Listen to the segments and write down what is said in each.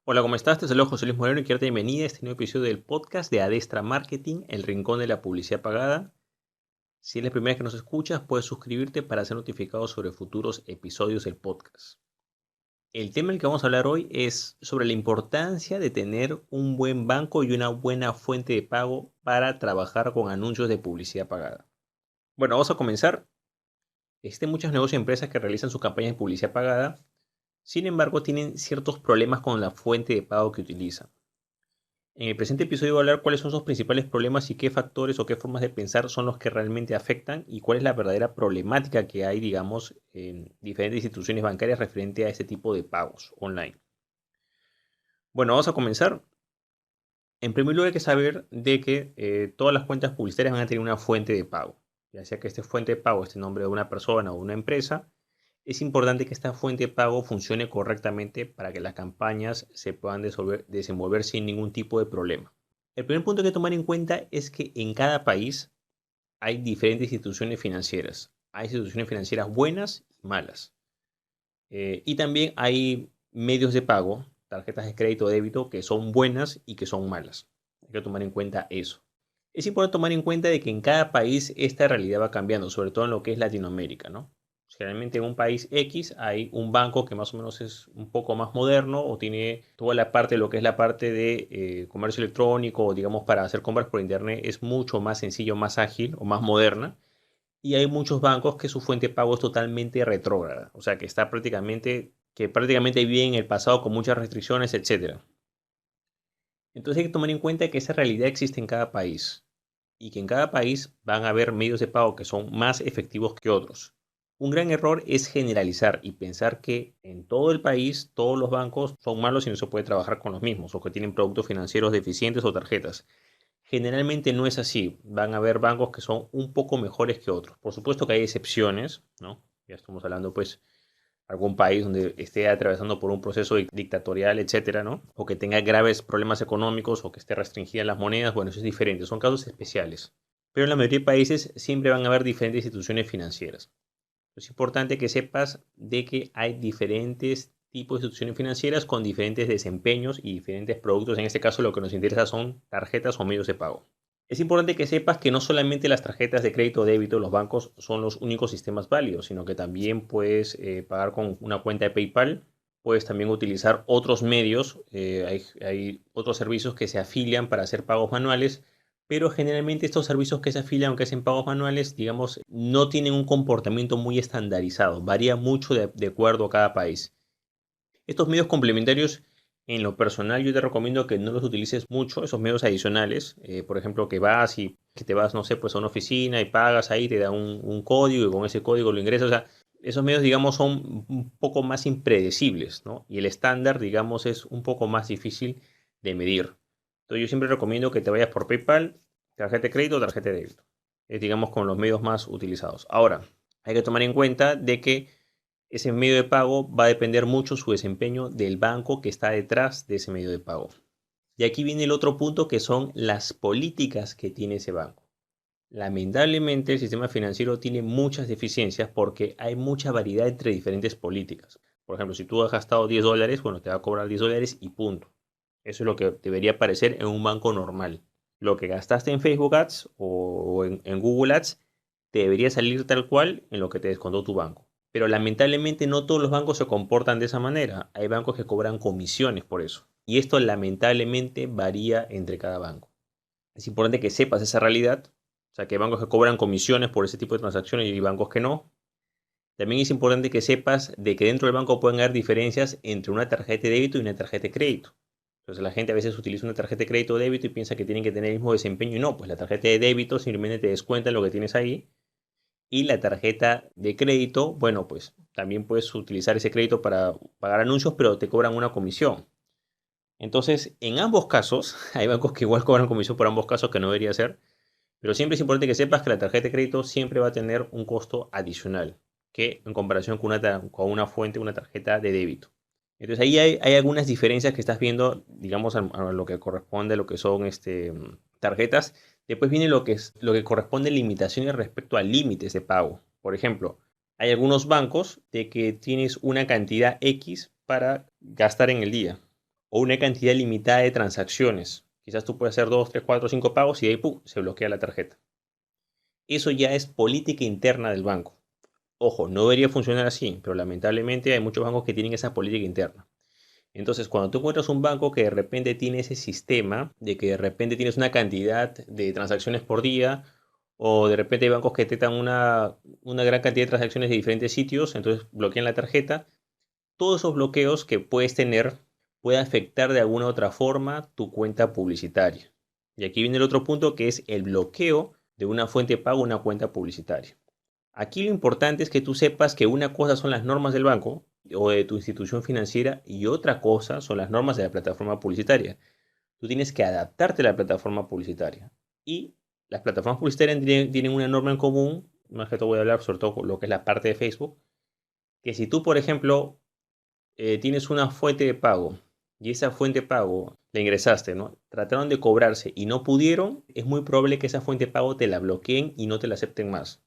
Hola, ¿cómo estás? Te saludo José Luis Moreno y quiero darte la bienvenida a este nuevo episodio del podcast de Adestra Marketing, el rincón de la publicidad pagada. Si es la primera vez que nos escuchas, puedes suscribirte para ser notificado sobre futuros episodios del podcast. El tema del que vamos a hablar hoy es sobre la importancia de tener un buen banco y una buena fuente de pago para trabajar con anuncios de publicidad pagada. Bueno, vamos a comenzar. Existen muchos negocios y empresas que realizan sus campañas de publicidad pagada, sin embargo, tienen ciertos problemas con la fuente de pago que utilizan. En el presente episodio voy a hablar cuáles son sus principales problemas y qué factores o qué formas de pensar son los que realmente afectan y cuál es la verdadera problemática que hay, digamos, en diferentes instituciones bancarias referente a este tipo de pagos online. Bueno, vamos a comenzar. En primer lugar, hay que saber de que todas las cuentas publicitarias van a tener una fuente de pago. Ya sea que esta fuente de pago esté en nombre de una persona o una empresa, es importante que esta fuente de pago funcione correctamente para que las campañas se puedan desenvolver sin ningún tipo de problema. El primer punto que hay que tomar en cuenta es que en cada país hay diferentes instituciones financieras. Hay instituciones financieras buenas y malas. Y también hay medios de pago, tarjetas de crédito o débito, que son buenas y que son malas. Hay que tomar en cuenta eso. Es importante tomar en cuenta de que en cada país esta realidad va cambiando, sobre todo en lo que es Latinoamérica, ¿no? Generalmente en un país X hay un banco que más o menos es un poco más moderno o tiene toda la parte de lo que es la parte de comercio electrónico o digamos para hacer compras por internet es mucho más sencillo, más ágil o más moderna. Y hay muchos bancos que su fuente de pago es totalmente retrógrada, o sea que prácticamente vive en el pasado con muchas restricciones, etcétera. Entonces hay que tomar en cuenta que esa realidad existe en cada país y que en cada país van a haber medios de pago que son más efectivos que otros. Un gran error es generalizar y pensar que en todo el país todos los bancos son malos y no se puede trabajar con los mismos o que tienen productos financieros deficientes o tarjetas. Generalmente no es así. Van a haber bancos que son un poco mejores que otros. Por supuesto que hay excepciones, ¿no? Ya estamos hablando, pues, algún país donde esté atravesando por un proceso dictatorial, etcétera, ¿no? O que tenga graves problemas económicos o que esté restringida las monedas, bueno, eso es diferente, son casos especiales. Pero en la mayoría de países siempre van a haber diferentes instituciones financieras. Es importante que sepas de que hay diferentes tipos de instituciones financieras con diferentes desempeños y diferentes productos. En este caso, lo que nos interesa son tarjetas o medios de pago. Es importante que sepas que no solamente las tarjetas de crédito o débito, los bancos son los únicos sistemas válidos, sino que también puedes pagar con una cuenta de PayPal, puedes también utilizar otros medios, hay otros servicios que se afilian para hacer pagos manuales, pero generalmente estos servicios que se afilian, aunque hacen pagos manuales, digamos, no tienen un comportamiento muy estandarizado, varía mucho de acuerdo a cada país. Estos medios complementarios, en lo personal, yo te recomiendo que no los utilices mucho, esos medios adicionales. Por ejemplo, que te vas, no sé, pues a una oficina y pagas ahí, te da un código y con ese código lo ingresas. O sea, esos medios, digamos, son un poco más impredecibles, ¿no? Y el estándar, digamos, es un poco más difícil de medir. Entonces, yo siempre recomiendo que te vayas por PayPal, tarjeta de crédito o tarjeta de débito. Es, digamos, con los medios más utilizados. Ahora, hay que tomar en cuenta de que ese medio de pago va a depender mucho su desempeño del banco que está detrás de ese medio de pago. Y aquí viene el otro punto que son las políticas que tiene ese banco. Lamentablemente el sistema financiero tiene muchas deficiencias porque hay mucha variedad entre diferentes políticas. Por ejemplo, si tú has gastado $10, bueno, te va a cobrar $10 y punto. Eso es lo que debería aparecer en un banco normal. Lo que gastaste en Facebook Ads o en Google Ads te debería salir tal cual en lo que te descontó tu banco. Pero lamentablemente no todos los bancos se comportan de esa manera. Hay bancos que cobran comisiones por eso. Y esto lamentablemente varía entre cada banco. Es importante que sepas esa realidad. O sea, que hay bancos que cobran comisiones por ese tipo de transacciones y hay bancos que no. También es importante que sepas de que dentro del banco pueden haber diferencias entre una tarjeta de débito y una tarjeta de crédito. Entonces la gente a veces utiliza una tarjeta de crédito o débito y piensa que tienen que tener el mismo desempeño y no, pues la tarjeta de débito simplemente te descuenta lo que tienes ahí y la tarjeta de crédito, bueno, pues también puedes utilizar ese crédito para pagar anuncios, pero te cobran una comisión. Entonces, en ambos casos, hay bancos que igual cobran comisión por ambos casos que no debería ser, pero siempre es importante que sepas que la tarjeta de crédito siempre va a tener un costo adicional que en comparación con una fuente, una tarjeta de débito. Entonces ahí hay algunas diferencias que estás viendo, digamos, a lo que corresponde a lo que son tarjetas. Después viene lo que corresponde a limitaciones respecto a límites de pago. Por ejemplo, hay algunos bancos de que tienes una cantidad X para gastar en el día. o una cantidad limitada de transacciones. Quizás tú puedes hacer 2, 3, 4, 5 pagos y de ahí ¡pum!, se bloquea la tarjeta. Eso ya es política interna del banco. Ojo, no debería funcionar así, pero lamentablemente hay muchos bancos que tienen esa política interna. Entonces, cuando tú encuentras un banco que de repente tiene ese sistema de que de repente tienes una cantidad de transacciones por día, o de repente hay bancos que detectan una gran cantidad de transacciones de diferentes sitios, entonces bloquean la tarjeta, todos esos bloqueos que puedes tener puede afectar de alguna u otra forma tu cuenta publicitaria. Y aquí viene el otro punto, que es el bloqueo de una fuente de pago a una cuenta publicitaria. Aquí lo importante es que tú sepas que una cosa son las normas del banco o de tu institución financiera y otra cosa son las normas de la plataforma publicitaria. Tú tienes que adaptarte a la plataforma publicitaria. Y las plataformas publicitarias tienen una norma en común, más que todo voy a hablar sobre todo lo que es la parte de Facebook, que si tú, por ejemplo, tienes una fuente de pago y esa fuente de pago la ingresaste, ¿no? Trataron de cobrarse y no pudieron, es muy probable que esa fuente de pago te la bloqueen y no te la acepten más.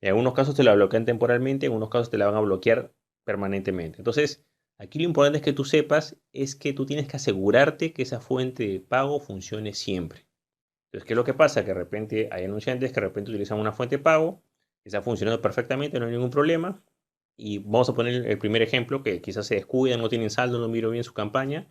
En algunos casos te la bloquean temporalmente, en algunos casos te la van a bloquear permanentemente. Entonces, aquí lo importante es que tú sepas es que tú tienes que asegurarte que esa fuente de pago funcione siempre. Entonces, ¿qué es lo que pasa? Que de repente hay anunciantes que de repente utilizan una fuente de pago que está funcionando perfectamente, no hay ningún problema. Y vamos a poner el primer ejemplo, que quizás se descuidan, no tienen saldo, no miro bien su campaña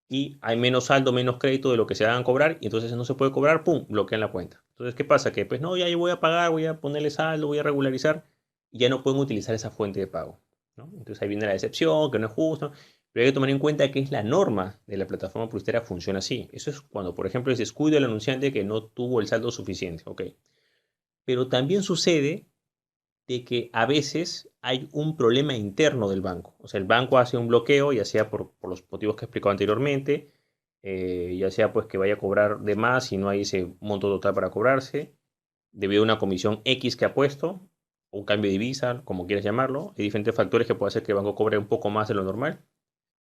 y hay menos saldo, menos crédito de lo que se van a cobrar y entonces no se puede cobrar, ¡pum!, bloquean la cuenta. Entonces, ¿qué pasa? Que pues no, ya yo voy a pagar, voy a ponerle saldo, voy a regularizar y ya no pueden utilizar esa fuente de pago, ¿no? Entonces ahí viene la decepción, que no es justo, pero hay que tomar en cuenta que es la norma de la plataforma publicitaria, funciona así. Eso es cuando, por ejemplo, es descuido del anunciante que no tuvo el saldo suficiente, ¿ok? Pero también sucede de que a veces hay un problema interno del banco. O sea, el banco hace un bloqueo, ya sea por los motivos que he explicado anteriormente, ya sea pues que vaya a cobrar de más y no hay ese monto total para cobrarse, debido a una comisión X que ha puesto, o un cambio de divisa, como quieras llamarlo. Hay diferentes factores que puede hacer que el banco cobre un poco más de lo normal.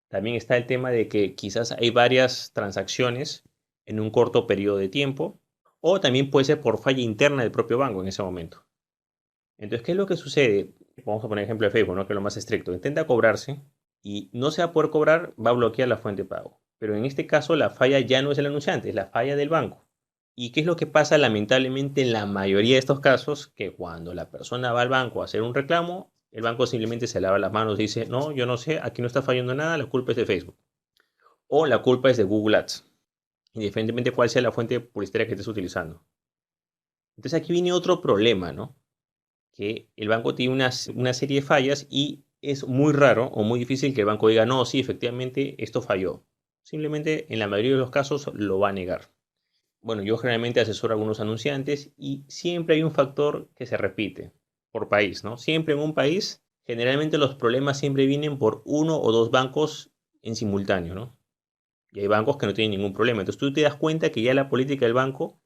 También está el tema de que quizás hay varias transacciones en un corto periodo de tiempo, o también puede ser por falla interna del propio banco en ese momento. Entonces, ¿qué es lo que sucede? Vamos a poner ejemplo de Facebook, ¿no?, que es lo más estricto. Intenta cobrarse y no se va a poder cobrar, va a bloquear la fuente de pago. Pero en este caso la falla ya no es el anunciante, es la falla del banco. ¿Y qué es lo que pasa lamentablemente en la mayoría de estos casos? Que cuando la persona va al banco a hacer un reclamo, el banco simplemente se lava las manos y dice, no, yo no sé, aquí no está fallando nada, la culpa es de Facebook. O la culpa es de Google Ads, independientemente de cuál sea la fuente publicitaria que estés utilizando. Entonces aquí viene otro problema, ¿no? Que el banco tiene una serie de fallas y es muy raro o muy difícil que el banco diga, no, sí, efectivamente esto falló. Simplemente en la mayoría de los casos lo va a negar. Bueno, yo generalmente asesoro a algunos anunciantes y siempre hay un factor que se repite por país, ¿no? Siempre en un país, generalmente los problemas siempre vienen por uno o dos bancos en simultáneo, ¿no? Y hay bancos que no tienen ningún problema. Entonces tú te das cuenta que ya la política del banco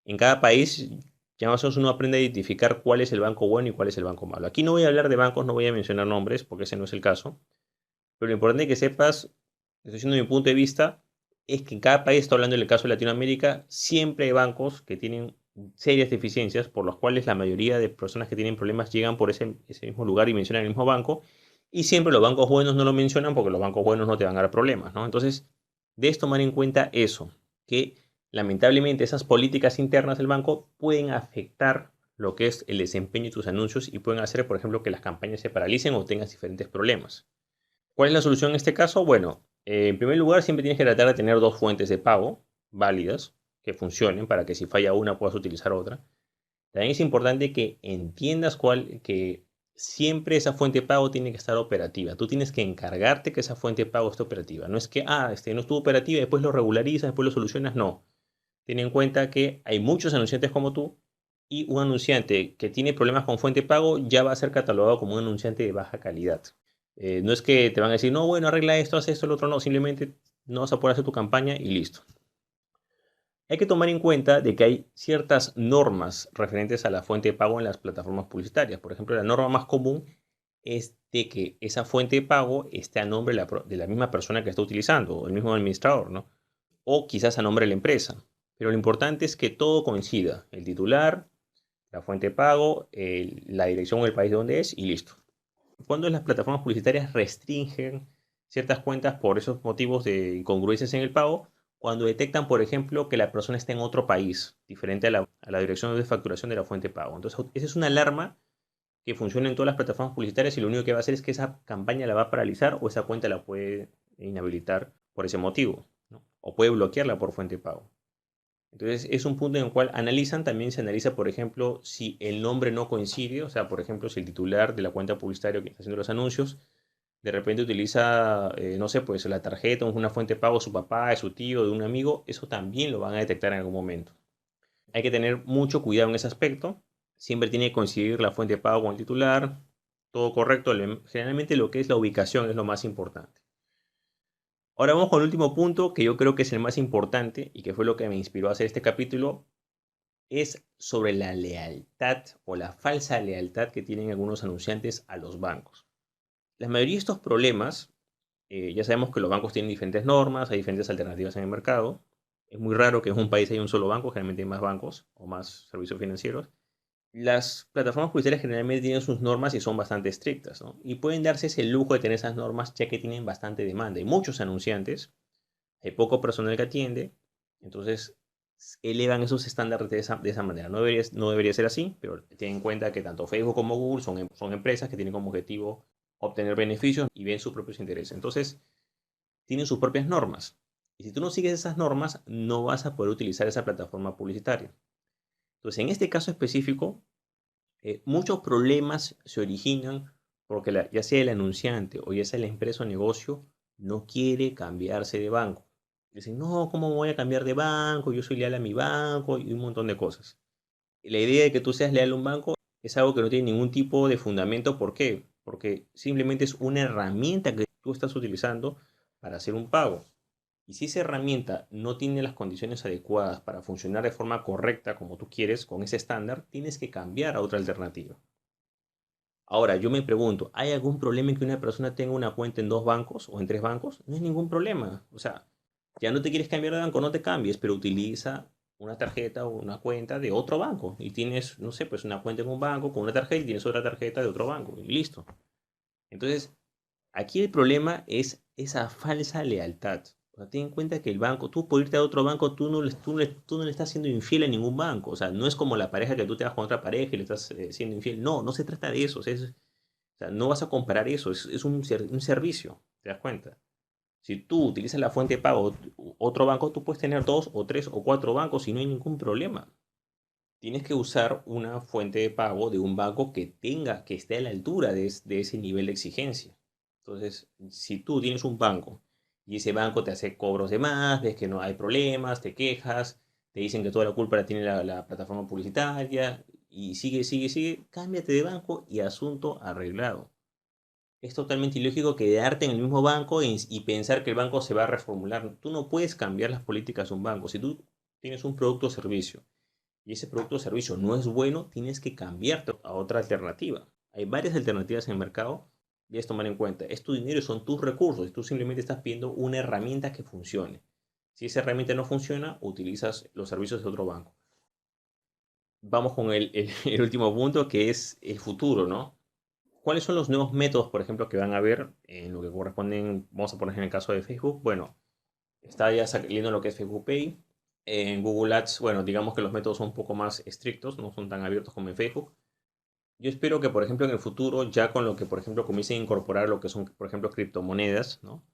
en cada país ya más o menos uno aprende a identificar cuál es el banco bueno y cuál es el banco malo. Aquí no voy a hablar de bancos, no voy a mencionar nombres porque ese no es el caso, pero lo importante es que sepas, estoy diciendo mi punto de vista, es que en cada país, estoy hablando del caso de Latinoamérica, siempre hay bancos que tienen serias deficiencias por las cuales la mayoría de personas que tienen problemas llegan por ese mismo lugar y mencionan el mismo banco, y siempre los bancos buenos no lo mencionan porque los bancos buenos no te van a dar problemas, ¿no? Entonces, debes tomar en cuenta eso, que lamentablemente esas políticas internas del banco pueden afectar lo que es el desempeño de tus anuncios y pueden hacer, por ejemplo, que las campañas se paralicen o tengas diferentes problemas. ¿Cuál es la solución en este caso? Bueno, en primer lugar, siempre tienes que tratar de tener dos fuentes de pago válidas que funcionen para que si falla una puedas utilizar otra. También es importante que entiendas que siempre esa fuente de pago tiene que estar operativa. Tú tienes que encargarte que esa fuente de pago esté operativa. No es que, no estuvo operativa y después lo regularizas, después lo solucionas. No. Ten en cuenta que hay muchos anunciantes como tú y un anunciante que tiene problemas con fuente de pago ya va a ser catalogado como un anunciante de baja calidad. No es que te van a decir, no, bueno, arregla esto, haz esto, el otro, no, simplemente no vas a poder hacer tu campaña y listo. Hay que tomar en cuenta de que hay ciertas normas referentes a la fuente de pago en las plataformas publicitarias. Por ejemplo, la norma más común es de que esa fuente de pago esté a nombre de la misma persona que está utilizando, o el mismo administrador, ¿no? O quizás a nombre de la empresa. Pero lo importante es que todo coincida, el titular, la fuente de pago, la dirección o el país de donde es y listo. Cuando las plataformas publicitarias restringen ciertas cuentas por esos motivos de incongruencias en el pago, cuando detectan, por ejemplo, que la persona está en otro país, diferente a la dirección de facturación de la fuente de pago. Entonces, esa es una alarma que funciona en todas las plataformas publicitarias y lo único que va a hacer es que esa campaña la va a paralizar o esa cuenta la puede inhabilitar por ese motivo, ¿no? O puede bloquearla por fuente de pago. Entonces, es un punto en el cual analizan, también se analiza, por ejemplo, si el nombre no coincide, o sea, por ejemplo, si el titular de la cuenta publicitaria que está haciendo los anuncios, de repente utiliza, no sé, pues la tarjeta o una fuente de pago de su papá, de su tío, de un amigo, eso también lo van a detectar en algún momento. Hay que tener mucho cuidado en ese aspecto. Siempre tiene que coincidir la fuente de pago con el titular, todo correcto. Generalmente lo que es la ubicación es lo más importante. Ahora vamos con el último punto, que yo creo que es el más importante y que fue lo que me inspiró a hacer este capítulo, es sobre la lealtad o la falsa lealtad que tienen algunos anunciantes a los bancos. La mayoría de estos problemas, ya sabemos que los bancos tienen diferentes normas, hay diferentes alternativas en el mercado. Es muy raro que en un país haya un solo banco, generalmente hay más bancos o más servicios financieros. Las plataformas publicitarias generalmente tienen sus normas y son bastante estrictas, ¿no? Y pueden darse ese lujo de tener esas normas ya que tienen bastante demanda. Hay muchos anunciantes, hay poco personal que atiende, entonces elevan esos estándares de esa manera. No debería ser así, pero ten en cuenta que tanto Facebook como Google son empresas que tienen como objetivo obtener beneficios y ven sus propios intereses. Entonces, tienen sus propias normas. Y si tú no sigues esas normas, no vas a poder utilizar esa plataforma publicitaria. Entonces, en este caso específico, muchos problemas se originan porque ya sea el anunciante o ya sea la empresa o negocio no quiere cambiarse de banco. Dicen, no, ¿cómo me voy a cambiar de banco? Yo soy leal a mi banco y un montón de cosas. La idea de que tú seas leal a un banco es algo que no tiene ningún tipo de fundamento. ¿Por qué? Porque simplemente es una herramienta que tú estás utilizando para hacer un pago. Y si esa herramienta no tiene las condiciones adecuadas para funcionar de forma correcta como tú quieres con ese estándar, tienes que cambiar a otra alternativa. Ahora, yo me pregunto, ¿hay algún problema en que una persona tenga una cuenta en dos bancos o en tres bancos? No hay ningún problema. O sea, ya no te quieres cambiar de banco, no te cambies, pero utiliza una tarjeta o una cuenta de otro banco. Y tienes, no sé, pues una cuenta en un banco con una tarjeta y tienes otra tarjeta de otro banco. Y listo. Entonces, aquí el problema es esa falsa lealtad. O sea, ten en cuenta que el banco, tú por irte a otro banco, tú no le estás siendo infiel a ningún banco. O sea, no es como la pareja que tú te vas con otra pareja y le estás siendo infiel. No, no se trata de eso. O sea, no vas a comparar eso. Es un servicio. ¿Te das cuenta? Si tú utilizas la fuente de pago de otro banco, tú puedes tener dos o tres o cuatro bancos y no hay ningún problema. Tienes que usar una fuente de pago de un banco que esté a la altura de ese nivel de exigencia. Entonces, si tú tienes un banco y ese banco te hace cobros de más, ves que no hay problemas, te quejas, te dicen que toda la culpa la tiene la plataforma publicitaria y sigue, sigue, sigue, cámbiate de banco y asunto arreglado. Es totalmente ilógico quedarte en el mismo banco y pensar que el banco se va a reformular. Tú no puedes cambiar las políticas de un banco. Si tú tienes un producto o servicio y ese producto o servicio no es bueno, tienes que cambiarte a otra alternativa. Hay varias alternativas en el mercado, debes tomar en cuenta. Es tu dinero y son tus recursos y tú simplemente estás pidiendo una herramienta que funcione. Si esa herramienta no funciona, utilizas los servicios de otro banco. Vamos con el último punto, que es el futuro, ¿no? ¿Cuáles son los nuevos métodos, por ejemplo, que van a haber en lo que corresponden, vamos a poner en el caso de Facebook? Bueno, está ya saliendo lo que es Facebook Pay. En Google Ads, bueno, digamos que los métodos son un poco más estrictos, no son tan abiertos como en Facebook. Yo espero que, por ejemplo, en el futuro, ya con lo que, por ejemplo, comiencen a incorporar lo que son, por ejemplo, criptomonedas, ¿no?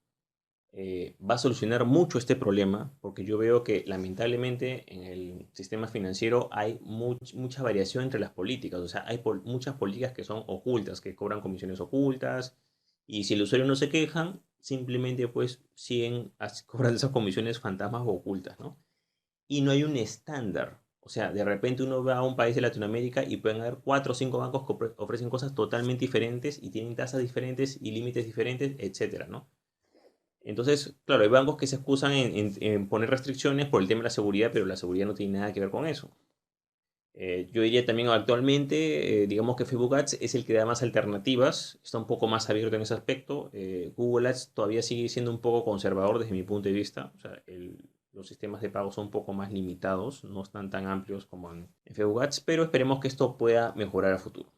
Va a solucionar mucho este problema, porque yo veo que lamentablemente en el sistema financiero hay mucha variación entre las políticas. O sea, hay muchas políticas que son ocultas, que cobran comisiones ocultas, y si el usuario no se quejan, simplemente pues siguen cobrando esas comisiones fantasmas o ocultas, ¿no? Y no hay un estándar. O sea, de repente uno va a un país de Latinoamérica y pueden haber cuatro o cinco bancos que ofrecen cosas totalmente diferentes y tienen tasas diferentes y límites diferentes, etcétera, ¿no? Entonces, claro, hay bancos que se excusan en poner restricciones por el tema de la seguridad, pero la seguridad no tiene nada que ver con eso. Yo diría también actualmente, digamos que Facebook Ads es el que da más alternativas, está un poco más abierto en ese aspecto. Google Ads todavía sigue siendo un poco conservador desde mi punto de vista. O sea, los sistemas de pago son un poco más limitados, no están tan amplios como en Facebook Ads, pero esperemos que esto pueda mejorar a futuro.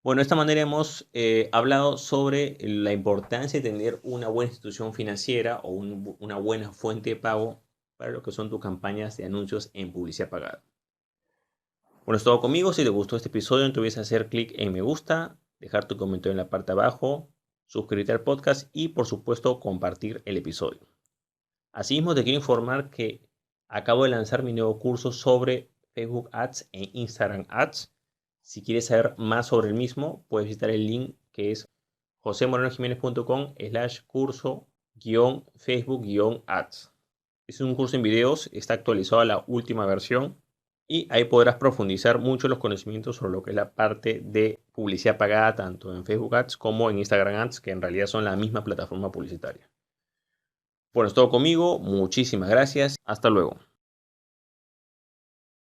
Bueno, de esta manera hemos hablado sobre la importancia de tener una buena institución financiera o una buena fuente de pago para lo que son tus campañas de anuncios en publicidad pagada. Bueno, es todo conmigo. Si te gustó este episodio, no te olvides hacer clic en me gusta, dejar tu comentario en la parte de abajo, suscribirte al podcast y, por supuesto, compartir el episodio. Asimismo, te quiero informar que acabo de lanzar mi nuevo curso sobre Facebook Ads e Instagram Ads. Si quieres saber más sobre el mismo, puedes visitar el link que es josemorenojimenez.com/curso-Facebook-ads. Es un curso en videos, está actualizado a la última versión y ahí podrás profundizar mucho los conocimientos sobre lo que es la parte de publicidad pagada tanto en Facebook Ads como en Instagram Ads, que en realidad son la misma plataforma publicitaria. Bueno, es todo conmigo. Muchísimas gracias. Hasta luego.